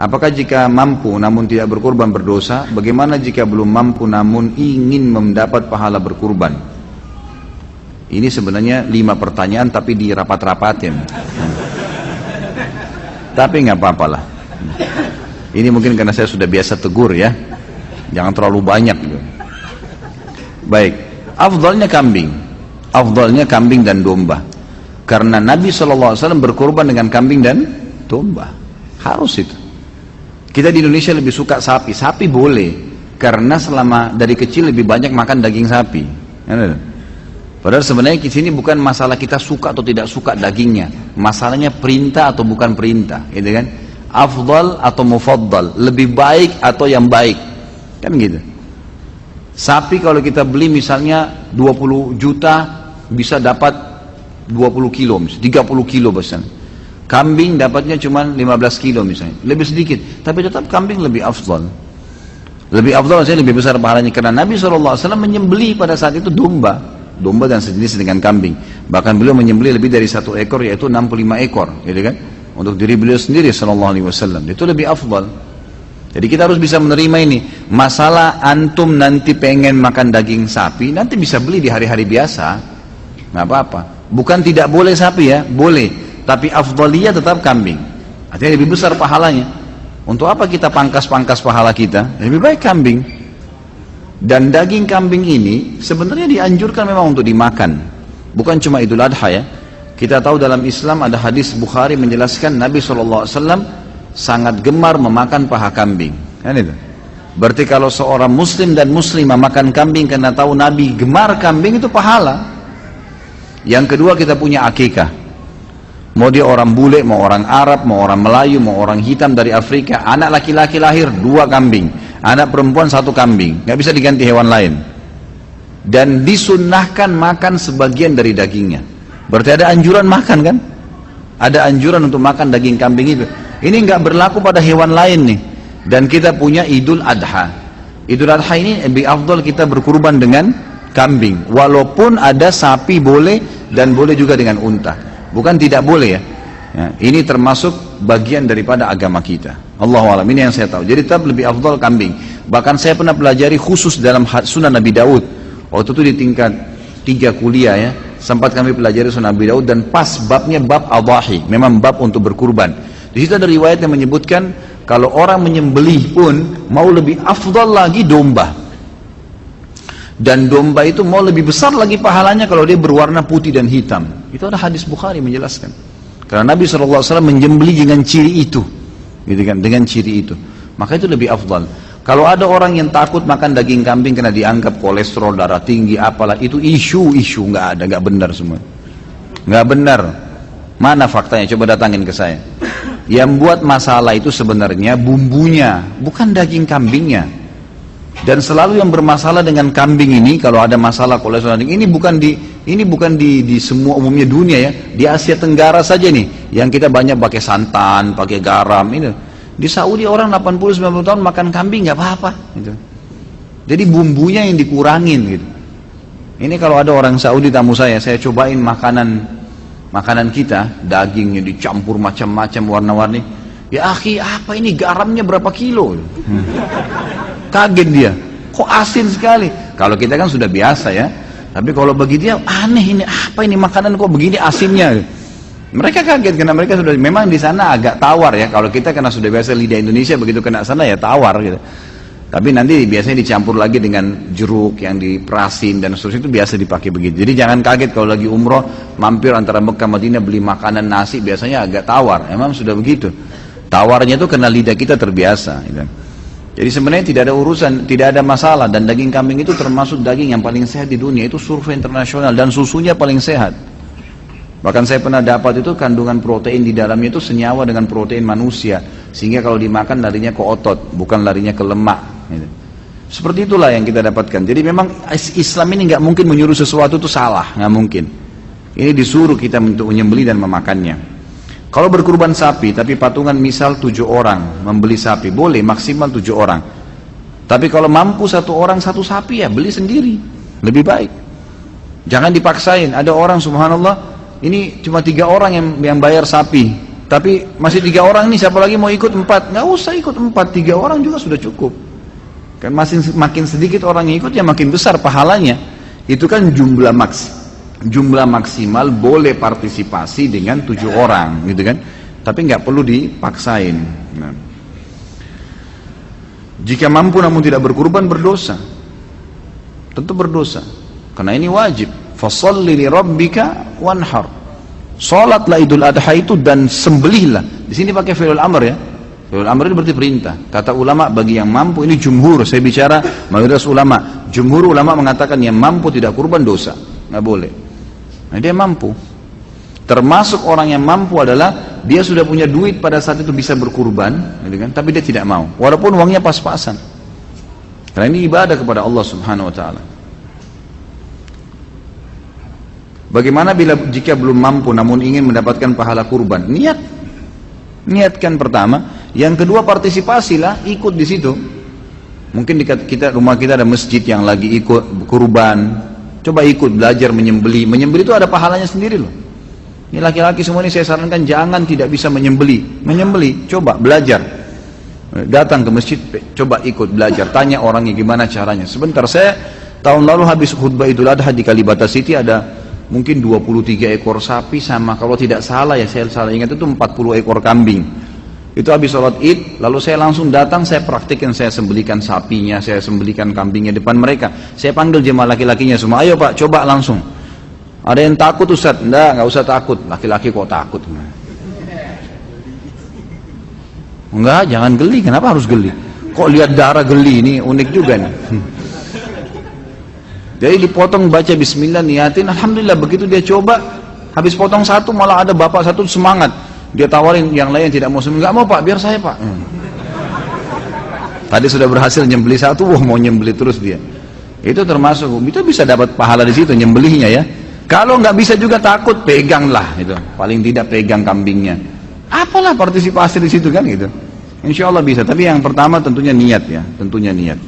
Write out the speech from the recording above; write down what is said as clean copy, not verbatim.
Apakah jika mampu namun tidak berkurban berdosa? Bagaimana jika belum mampu namun ingin mendapat pahala berkurban? Ini sebenarnya 5 pertanyaan tapi dirapat-rapatin. Tapi nggak apa-apalah. Ini mungkin karena saya sudah biasa tegur ya. Jangan terlalu banyak. Baik, afdalnya kambing. Afdalnya kambing dan domba. Karena Nabi SAW berkurban dengan kambing dan domba. Harus itu. Kita di Indonesia lebih suka sapi. Sapi boleh, karena selama dari kecil lebih banyak makan daging sapi. Padahal sebenarnya di sini bukan masalah kita suka atau tidak suka dagingnya. Masalahnya perintah atau bukan perintah, gitu kan? Afdal atau mufaddal, lebih baik atau yang baik, kan gitu. Sapi kalau kita beli misalnya 20 juta bisa dapat 20 kilo, 30 kilo misalnya. Kambing dapatnya cuma 15 kilo misalnya, lebih sedikit, tapi tetap kambing lebih afdal. Lebih afdal maksudnya lebih besar pahalanya, karena Nabi SAW menyembelih pada saat itu domba dan sejenis dengan kambing. Bahkan beliau menyembelih lebih dari 1 ekor, yaitu 65 ekor, gitu kan? Untuk diri beliau sendiri SAW. Itu lebih afdal. Jadi kita harus bisa menerima ini. Masalah antum nanti pengen makan daging sapi, nanti bisa beli di hari-hari biasa, nggak apa-apa. Bukan tidak boleh sapi ya, boleh. Tapi afdaliyah tetap kambing. Artinya lebih besar pahalanya. Untuk apa kita pangkas-pangkas pahala kita? Lebih baik kambing. Dan daging kambing ini sebenarnya dianjurkan memang untuk dimakan. Bukan cuma Idul Adha ya. Kita tahu dalam Islam ada hadis Bukhari menjelaskan Nabi SAW sangat gemar memakan paha kambing. Kan itu? Berarti kalau seorang muslim dan muslimah makan kambing karena tahu Nabi gemar kambing, itu pahala. Yang kedua, kita punya akikah. Mau dia orang bule, mau orang Arab, mau orang Melayu, mau orang hitam dari Afrika, anak laki-laki lahir 2 kambing, anak perempuan 1 kambing, nggak bisa diganti hewan lain. Dan disunnahkan makan sebagian dari dagingnya. Berarti ada anjuran makan kan? Ada anjuran untuk makan daging kambing itu. Ini nggak berlaku pada hewan lain nih. Dan kita punya Idul Adha. Idul Adha ini lebih afdal kita berkurban dengan kambing. Walaupun ada sapi boleh dan boleh juga dengan unta. Bukan tidak boleh ya. Ini termasuk bagian daripada agama kita. Allahu a'lam, ini yang saya tahu. Jadi tetap lebih afdal kambing. Bahkan saya pernah pelajari khusus dalam Sunan Nabi Daud. Waktu itu di tingkat 3 kuliah ya, sempat kami pelajari Sunan Nabi Daud, dan pas babnya bab adhahi, memang bab untuk berkurban. Di situ ada riwayat yang menyebutkan kalau orang menyembelih pun mau lebih afdal lagi domba. Dan domba itu mau lebih besar lagi pahalanya kalau dia berwarna putih dan hitam. Itu ada hadis Bukhari menjelaskan. Karena Nabi SAW menyembelih dengan ciri itu, gitu kan? Dengan ciri itu, maka itu lebih afdal. Kalau ada orang yang takut makan daging kambing karena dianggap kolesterol, darah tinggi, apalah, itu isu nggak ada, nggak benar semua, nggak benar. Mana faktanya? Coba datangin ke saya. Yang buat masalah itu sebenarnya bumbunya, bukan daging kambingnya. Dan selalu yang bermasalah dengan kambing ini, kalau ada masalah kolesterol, ini bukan di semua umumnya dunia ya, di Asia Tenggara saja nih, yang kita banyak pakai santan, pakai garam. Ini di Saudi orang 80-90 tahun makan kambing nggak apa-apa. Gitu. Jadi bumbunya yang dikurangin gitu. Ini kalau ada orang Saudi tamu saya cobain makanan kita, dagingnya dicampur macam-macam warna-warni. Ya akhi, apa ini garamnya berapa kilo? Kaget dia, kok asin sekali. Kalau kita kan sudah biasa ya, tapi kalau bagi dia aneh, ini apa ini makanan kok begini asinnya. Mereka kaget karena mereka sudah, memang di sana agak tawar ya. Kalau kita karena sudah biasa lidah Indonesia, begitu kena sana ya tawar gitu. Tapi nanti biasanya dicampur lagi dengan jeruk yang diperasin dan seterusnya, itu biasa dipakai begitu. Jadi jangan kaget kalau lagi umroh mampir antara Mekah Madinah beli makanan nasi, biasanya agak tawar. Emang sudah begitu. Tawarnya itu karena lidah kita terbiasa gitu. Jadi sebenarnya tidak ada urusan, tidak ada masalah, dan daging kambing itu termasuk daging yang paling sehat di dunia, itu survei internasional, dan susunya paling sehat. Bahkan saya pernah dapat itu kandungan protein di dalamnya itu senyawa dengan protein manusia, sehingga kalau dimakan larinya ke otot, bukan larinya ke lemak. Gitu. Seperti itulah yang kita dapatkan. Jadi memang Islam ini nggak mungkin menyuruh sesuatu itu salah, nggak mungkin. Ini disuruh kita untuk menyembelih dan memakannya. Kalau berkurban sapi, tapi patungan misal 7 orang membeli sapi, boleh maksimal 7 orang. Tapi kalau mampu 1 orang 1 sapi, ya beli sendiri, lebih baik. Jangan dipaksain. Ada orang subhanallah, ini cuma 3 orang yang bayar sapi, Tapi masih 3 orang nih, siapa lagi mau ikut 4? Nggak usah ikut 4, 3 orang juga sudah cukup. Kan makin sedikit orang yang ikut ya makin besar pahalanya. Itu kan jumlah maksimal boleh partisipasi dengan 7 orang, gitu kan? Tapi nggak perlu dipaksain. Nah. Jika mampu namun tidak berkurban, berdosa. Tentu berdosa. Karena ini wajib. Fasholli li rabbika wanhar. Salatlah Idul Adha itu dan sembelihlah. Di sini pakai fi'il amr ya. Fi'il amr itu berarti perintah. Kata ulama bagi yang mampu, ini jumhur, saya bicara mayoritas ulama. Jumhur ulama mengatakan yang mampu tidak kurban dosa, nggak boleh. Nah, dia mampu. Termasuk orang yang mampu adalah dia sudah punya duit pada saat itu bisa berkurban, gitu kan? Tapi dia tidak mau, walaupun uangnya pas-pasan. Karena ini ibadah kepada Allah Subhanahu Wa Taala. Bagaimana jika belum mampu namun ingin mendapatkan pahala kurban? Niatkan pertama. Yang kedua, partisipasilah, ikut di situ. Mungkin di rumah kita ada masjid yang lagi ikut kurban. Coba ikut belajar menyembeli. Menyembeli itu ada pahalanya sendiri loh. Ini laki-laki semua ini saya sarankan jangan tidak bisa menyembeli. Menyembeli, coba belajar. Datang ke masjid, coba ikut belajar. Tanya orangnya gimana caranya. Sebentar, saya tahun lalu habis khutbah Idul Adha di Kalibata City ada mungkin 23 ekor sapi sama, kalau tidak salah ya, saya salah ingat itu 40 ekor kambing. Itu habis sholat id, lalu saya langsung datang, saya praktikkan, saya sembelikan sapinya, saya sembelikan kambingnya depan mereka. Saya panggil jemaah laki-lakinya semua, ayo pak, coba langsung. Ada yang takut Ustaz? Nggak usah takut. Laki-laki kok takut? Enggak, jangan geli. Kenapa harus geli? Kok lihat darah geli? Ini unik juga nih. Jadi dipotong, baca bismillah, niatin, alhamdulillah. Begitu dia coba, habis potong satu malah ada bapak satu semangat, dia tawarin yang lain yang tidak mau sembelih. Nggak mau pak, biar saya pak. Tadi sudah berhasil nyembeli satu, wah mau nyembeli terus dia. Itu termasuk, itu bisa dapat pahala di situ nyembelihnya ya. Kalau nggak bisa juga takut, peganglah itu. Paling tidak pegang kambingnya. Apalah partisipasi di situ kan gitu. Insya Allah bisa. Tapi yang pertama tentunya niat ya, tentunya niat.